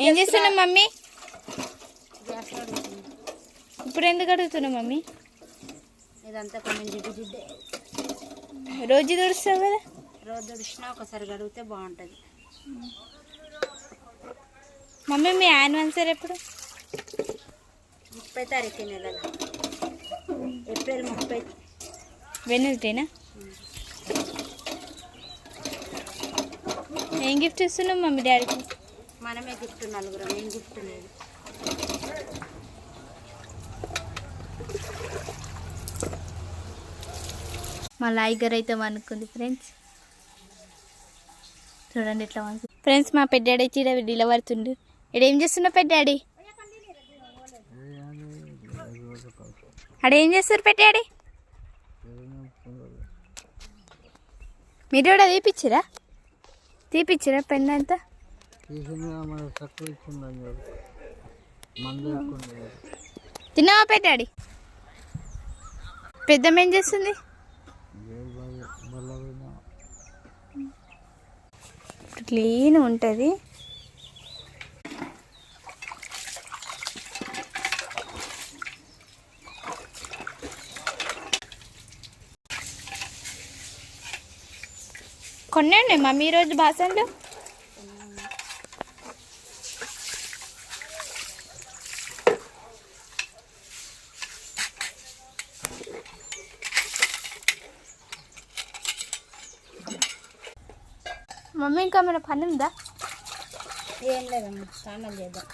ఏం చేస్తున్నావు మమ్మీ? ఇప్పుడు ఎందుకు అడుగుతున్నావు మమ్మీ? ఇదంతా కొంచెం జిడ్డు జిడ్డే. రోజు తుడుస్తావు కదా? రోజు తుడిచినా ఒకసారి కడిగితే బాగుంటుంది. మమ్మీ మీ యానివర్సరీ ఎప్పుడు? 30 తారీఖు నెలలో, ఏప్రిల్ 30. వెనస్డేనా? ఏం గిఫ్ట్ ఇస్తున్నావు మమ్మీ డాడీకి? మనమే గిఫ్ట్, నలుగురం. ఏం గిఫ్ట్ లేదు. మా లైగర్ అయితే వనుకుంది ఫ్రెండ్స్. చూడండి ఎట్లా వనుకుంది ఫ్రెండ్స్. మా పెద్దాడి చీడ విడిలో పడుతుండు. ఇక్కడ ఏం చేస్తున్నావు పెద్దాడి? అక్కడ ఏం చేస్తారు పెద్దాడి? మీరు కూడా తీపిచ్చిరా పెన్ అంతా? తిన్నావా పెద్దాడి? పెద్దమ్మ ఏం చేస్తుంది? క్లీన్ ఉంటుంది. కొనండి మమ్మీ ఈరోజు బాసన్లు. మమ్మీ ఇంకా మన పని ఉందా? ఏం లేదమ్మా, స్నానం చేద్దాం.